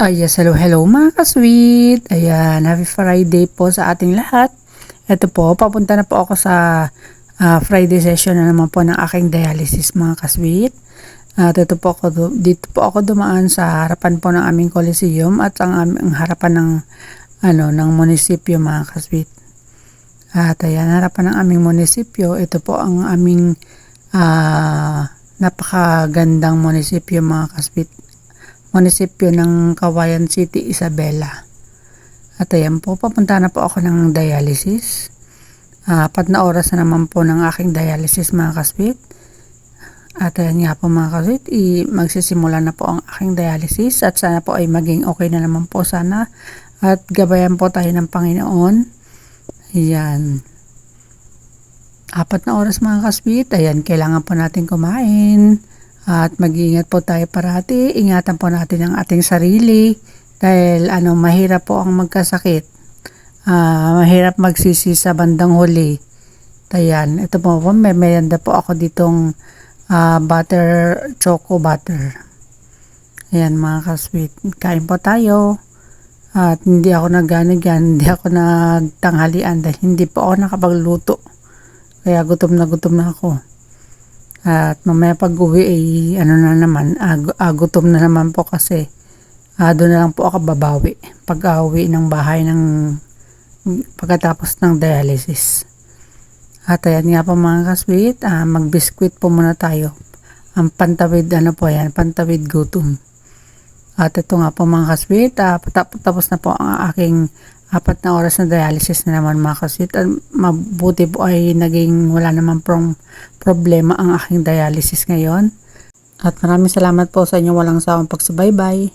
Yes, hello, hello mga ka-sweet. Ayan, happy Friday po sa ating lahat. Ito po, papunta na po ako sa Friday session na naman po ng aking dialysis mga ka-sweet. At dito po ako dumaan sa harapan po ng aming Coliseum at ang harapan ng munisipyo mga ka-sweet. At ayan, harapan ng aming munisipyo, ito po ang aming napakagandang munisipyo mga ka-sweet. Munisipyo ng Cauayan City, Isabela. At ayan po, papunta na po ako ng dialysis. 4 na oras na naman po ng aking dialysis mga kasweet. At ayan nga po mga kasweet, magsisimula na po ang aking dialysis at sana po ay maging okay na naman po sana. At gabayan po tayo ng Panginoon. Ayan. 4 na oras mga kasweet, ayan, kailangan po natin kumain. At mag-iingat po tayo parati, ingatan po natin ang ating sarili dahil mahirap po ang magkasakit. Mahirap magsisi sa bandang huli. Ayan, ito po may merienda po ako ditong choco butter. Ayan mga ka-sweet, kain po tayo. At hindi ako hindi ako nagtanghalian dahil hindi po ako nakapagluto. Kaya gutom na ako. At mamaya pag uwi ay gutom na naman po kasi doon na lang po ako babawi pag uwi ng bahay pagkatapos ng dialysis. At ayan nga po mga kasweet, mag-biscuit po muna tayo. Ang pantawid pantawid gutom. At ito nga po mga kasweet, tapos na po ang aking 4 na oras na dialysis na naman mga kasweet. At mabuti po ay naging wala naman problema ang aking dialysis ngayon. At maraming salamat po sa inyong walang sawang pagsubaybay.